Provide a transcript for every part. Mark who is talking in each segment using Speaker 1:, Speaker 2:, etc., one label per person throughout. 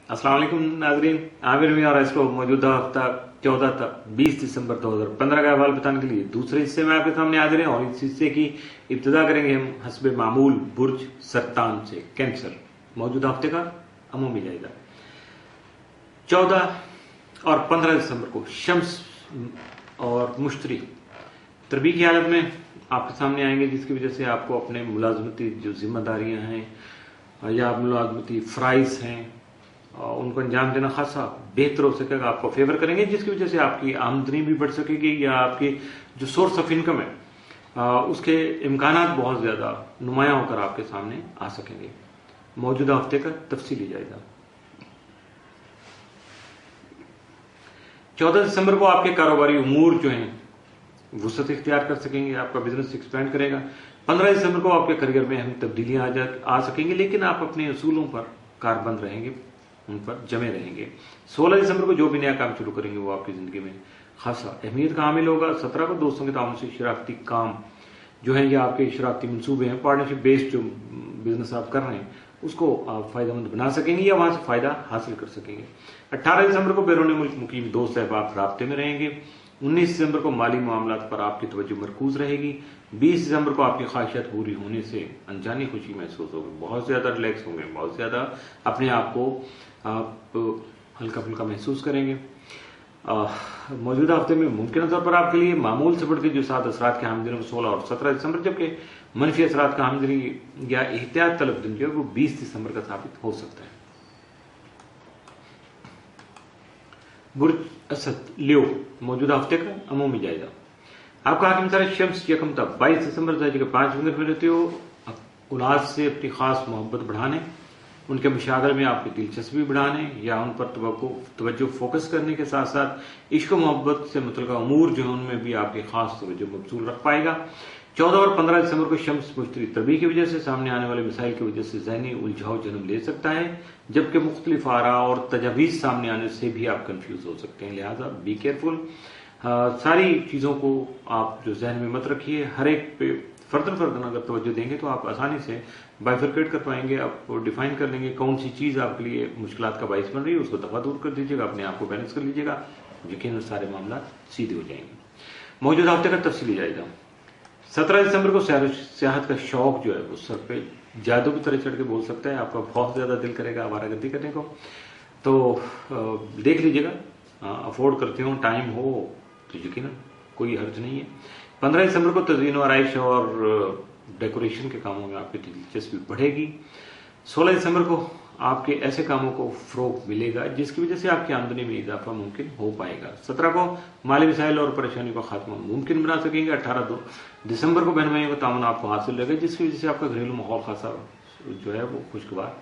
Speaker 1: अस्सलाम वालेकुम नाजरीन, आमिर में और इसको मौजूदा हफ्ता 14 तक 20 दिसंबर 2015 का अहवाल बताने के लिए दूसरे हिस्से में आपके सामने हाजिर हैं और इस हिस्से की इब्तिदा करेंगे हम हस्बे मामूल बुर्ज सरतान से कैंसर मौजूदा हफ्ते का अमूमी जायजा। 14 और 15 दिसंबर को शम्स और मुश्तरी तरबी की हालत में आपके सामने आएंगे, जिसकी वजह से आपको अपने मुलाजमती जो जिम्मेदारियां हैं या मुलाजमती फ़राइज़ हैं उनको अंजाम देना खासा बेहतर हो सकेगा, आपको फेवर करेंगे, जिसकी वजह से आपकी आमदनी भी बढ़ सकेगी या आपकी जो सोर्स ऑफ इनकम है उसके इम्कानात बहुत ज्यादा नुमाया होकर आपके सामने आ सकेंगे। मौजूदा हफ्ते का तफसीली जायजा। 14 दिसंबर को आपके कारोबारी उमूर जो हैं वुसअत इख्तियार कर सकेंगे, आपका बिजनेस एक्सपेंड करेगा। 15 दिसंबर को आपके करियर में अहम तब्दीलियां आ सकेंगी, लेकिन आप अपने असूलों पर कारबंद रहेंगे, उन पर जमे रहेंगे। 16 दिसंबर को जो भी नया काम शुरू करेंगे वो आपकी जिंदगी में खासा अहमियत का हामिल होगा। 17 को दोस्तों के ताउन से शरारती काम जो है या आपके शरारती मंसूबे हैं, पार्टनरशिप बेस्ड जो बिजनेस आप कर रहे हैं उसको आप फायदेमंद बना सकेंगे या वहां से फायदा हासिल कर सकेंगे। 18 दिसंबर को बैरून मुल्क मुकीम दोस्त अहबाब राब्ते में रहेंगे। 19 दिसंबर को माली मामलात पर आपकी तवज्जो मरकूज रहेगी। 20 दिसंबर को आपकी ख्वाहिशात पूरी होने से अनजानी खुशी महसूस होगी, बहुत ज्यादा रिलैक्स होंगे, बहुत ज्यादा अपने आप को आप हल्का फुल्का महसूस करेंगे। मौजूदा हफ्ते में मुमकिन तौर पर आपके लिए मामूल से बढ़ के जो 7 असरात के हामिल दिन 16 और 17 दिसंबर, जबकि मनफी असरात का हामिल या एहतियात तलब दिन जो है वो 20 दिसंबर का साबित हो सकता है। बुर्ज असद लियो मौजूदा हफ्ते का अमूमी जायजा। आपका हाकिम तारा शम्स यकम तक 22 दिसंबर से 5 मिनट में रहते हो औलाद से अपनी खास मोहब्बत बढ़ाने, उनके मुशागल में आपकी दिलचस्पी बढ़ाने या उन पर तवज्जो फोकस करने के साथ साथ इश्क मोहब्बत से मुतल्लिक़ उमूर जो है उनमें भी आपकी खास तवज्जो मबसूल रख पाएगा। 14 और 15 दिसंबर को शम्स मुश्तरी तरबी की वजह से सामने आने वाले मिसाइल की वजह से ज़हनी उलझाव जन्म ले सकता है, जबकि मुख्तलिफ आरा और तजावीज़ सामने आने से भी आप कंफ्यूज हो सकते हैं, लिहाजा बी केयरफुल। सारी चीज़ों को आप जो जहन में मत रखिए, हर एक पे फर्दन अगर तवज्जो देंगे तो आप आसानी से बाइफरकेट कर पाएंगे, आप डिफाइन कर लेंगे कौन सी चीज़ आपके लिए मुश्किलात का बाइस बन रही है, उसको दफा दूर कर दीजिएगा, अपने आप को बैलेंस कर लीजिएगा, यकीनन सारे मामला सीधे हो जाएंगे। मौजूदा हफ्ते का तफसीली जाएगा। 17 दिसंबर को सियाहत का शौक जो है वो सर पे जादू की तरह चढ़ के बोल सकता है, आपका बहुत ज्यादा दिल करेगा आवारागर्दी करने को, तो देख लीजिएगा, अफोर्ड करते हो, टाइम हो तो यकीनन कोई हर्ज नहीं है। 15 दिसंबर को तज़ीन और आराइश और डेकोरेशन के कामों में आपकी दिलचस्पी बढ़ेगी। 16 दिसंबर को आपके ऐसे कामों को फरोग मिलेगा जिसकी वजह से आपकी आमदनी में इजाफा मुमकिन हो पाएगा। 17 को माली मिसाइल और परेशानी का खात्मा मुमकिन बना सकेंगे। 18 दिसंबर को बहन भाइयों का ताउन आपको हासिल रहेगा, जिसकी वजह से आपका घरेलू माहौल खासा जो है वो खुशगवार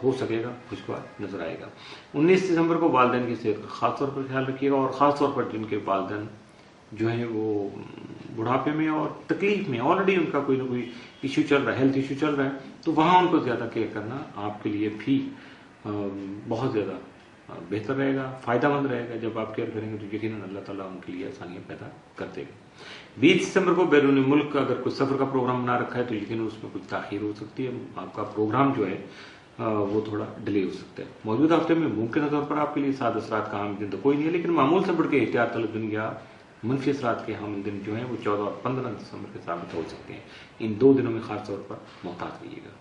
Speaker 1: हो सकेगा, खुशगवार नजर आएगा। 19 दिसंबर को वालिदैन की सेहत का खासतौर पर ख्याल रखिएगा और खासतौर पर जिनके वालिदैन जो है वो बुढ़ापे में और तकलीफ में ऑलरेडी उनका कोई ना कोई इश्यू चल रहा है, हेल्थ इश्यू चल रहा है, तो वहां उनको ज्यादा केयर करना आपके लिए भी बहुत ज्यादा बेहतर रहेगा, फायदेमंद रहेगा। जब आप केयर करेंगे तो यकीनन अल्लाह ताला उनके लिए आसानियां पैदा कर देगा। 20 दिसंबर को बैरून मुल्क अगर कोई सफर का प्रोग्राम बना रखा है तो यकीनन उसमें कुछ ताखीर हो सकती है, आपका प्रोग्राम जो है वो थोड़ा डिले हो सकता है। मौजूदा हफ्ते में मुमकिन तौर पर आपके लिए 7 असरात का हामिल दिन तो कोई नहीं है, लेकिन मामूल से बढ़ के एहतियात तलब दिन या मनफी असरात के हामिल दिन जो है वो 14 और 15 दिसंबर के साबित हो सकते हैं। इन 2 दिनों में खास तौर पर मोहतात रहिएगा।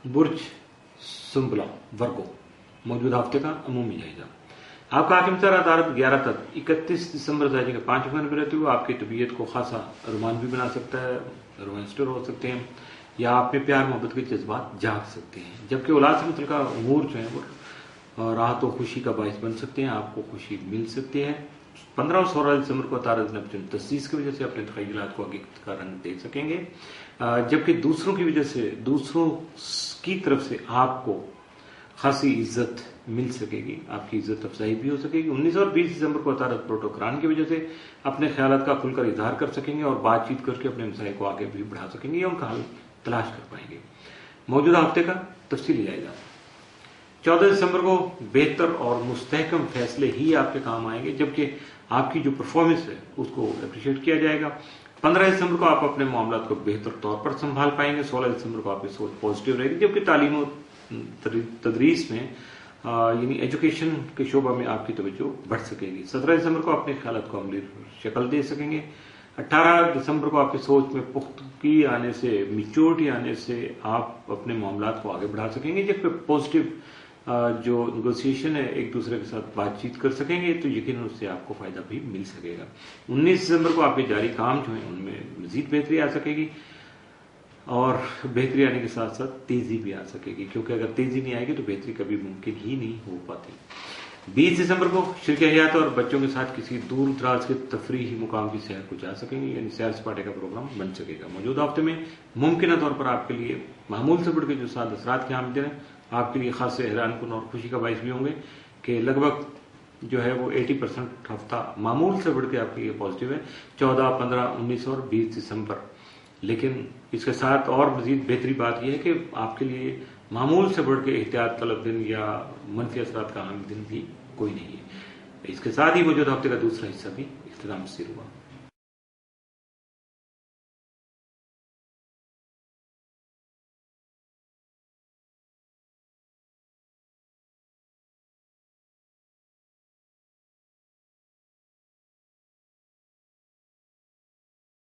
Speaker 1: बुर्ज सुंबला वर्गो मौजूदा हफ्ते का अमूमी जायजा। आपका हाकिम तारा तारत 11 तक 31 दिसंबर से 5 मिनट में रहते हुए आपकी तबीयत को खासा रोमांच भी बना सकता है, रोमांस्टर हो सकते हैं या आप में प्यार मोहब्बत के जज्बात जाग सकते हैं, जबकि औलाद से मुतल्लिक़ उमूर जो है वो राहत और खुशी का बायस बन सकते हैं, आपको खुशी मिल सकती है। 15 और 16 दिसंबर को तारा दिन तस्दीस की वजह से अपने तख़य्युलात को हकीकत का रंग दे सकेंगे, जबकि दूसरों की वजह से, दूसरों की तरफ से आपको खासी इज्जत मिल सकेगी, आपकी इज्जत अफजाई भी हो सकेगी। 19 और 20 दिसंबर को तारा प्रोटोक्रान की वजह से अपने ख्यालात का खुलकर इजहार कर सकेंगे और बातचीत करके अपने मसाइल को आगे भी बढ़ा सकेंगे या उनका हल तलाश कर पाएंगे। मौजूदा हफ्ते का तफसीली जाएगा। 14 दिसंबर को बेहतर और मुस्तहकम फैसले ही आपके काम आएंगे, जबकि आपकी जो परफॉर्मेंस है उसको अप्रिशिएट किया जाएगा। 15 दिसंबर को आप अपने मामलात को बेहतर तौर पर संभाल पाएंगे। 16 दिसंबर को आपकी सोच पॉजिटिव रहेगी, जबकि तालीम और تدریس میں یعنی ایجوکیشن کے شعبہ میں آپ کی توجہ بڑھ سکے گی. 17 دسمبر کو اپنے خیالات کو عملی شکل دے سکیں گے. 18 دسمبر کو آپ کی سوچ میں پختگی آنے سے، میچورٹی آنے سے آپ اپنے معاملات کو آگے بڑھا سکیں گے، جس پہ پازیٹیو جو نیگوسیشن ہے ایک دوسرے کے ساتھ بات چیت کر سکیں گے تو یقیناً اس سے آپ کو فائدہ بھی مل سکے گا. 19 دسمبر کو آپ کے جاری کام جو ہیں ان میں مزید بہتری آ سکے گی، اور بہتری آنے کے ساتھ ساتھ تیزی بھی آ سکے گی، کیونکہ اگر تیزی نہیں آئے گی تو بہتری کبھی ممکن ہی نہیں ہو پاتی. 20 دسمبر کو شرکیہ حیات اور بچوں کے ساتھ کسی دور دراز کے تفریحی مقام کی سیر کو جا سکیں گے، یعنی سیر سپاٹے کا پروگرام بن سکے گا. موجودہ ہفتے میں ممکنہ طور پر آپ کے لیے معمول سے بڑھ کے جو 7 اثرات کے آمد ہیں آپ کے لیے خاص حیران کن اور خوشی کا باعث بھی ہوں گے کہ لگ بھگ جو ہے وہ 80% ہفتہ معمول سے بڑھ کے آپ کے لیے پازیٹیو ہے. 14، 15، 19 اور 20 دسمبر. لیکن اس کے ساتھ اور مزید بہتری بات یہ ہے کہ آپ کے لیے معمول سے بڑھ کے احتیاط طلب دن یا منفی اثرات کا عام دن بھی کوئی نہیں ہے. اس کے ساتھ ہی موجودہ ہفتے کا دوسرا حصہ بھی اختتام پذیر ہوا.